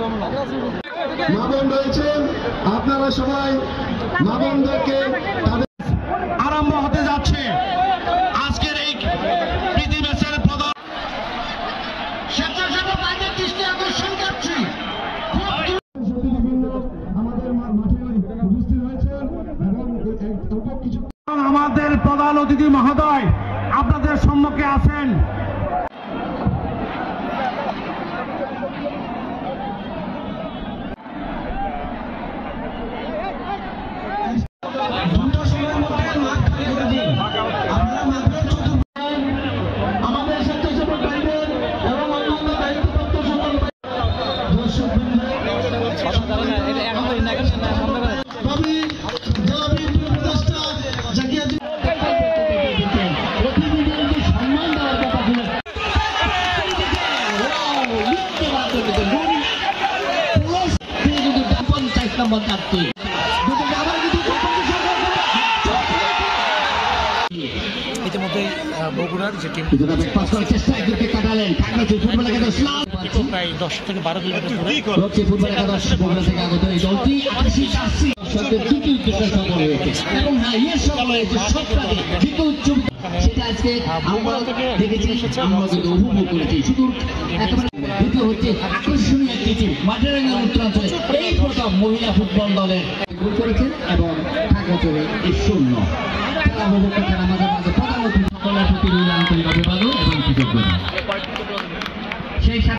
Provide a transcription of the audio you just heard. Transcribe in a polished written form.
মা বোন রয়েছেন, আপনারা সবাই মা বোনদেরকে আরম্ভ হতে যাচ্ছে আজকের এই প্রীতি ম্যাচের প্রধান স্বেচ্ছাসেবক আইনের দৃষ্টি আকর্ষণ করছি। আমাদের মাঠে উপস্থিত হয়েছেন এবং কিছু আমাদের প্রধান অতিথি মহোদয় আপনাদের সম্মুখে আছেন। আমাদের স্বেচ্ছাসেবক ভাইদের এবং অন্যান্য দায়িত্বপ্রাপ্ত সকল ইতিমধ্যে বগুড়ার যে টিম প্রায় 10 থেকে 12 কিলোমিটার মহিলা ফুটবল দলের গোল করেছেন এবং খাগড়াছড়ি 0। আমাদের মাঝে প্রধান অতিথি সকলের প্রতি আন্তরিক অভিবাদন এবং কৃতজ্ঞতা।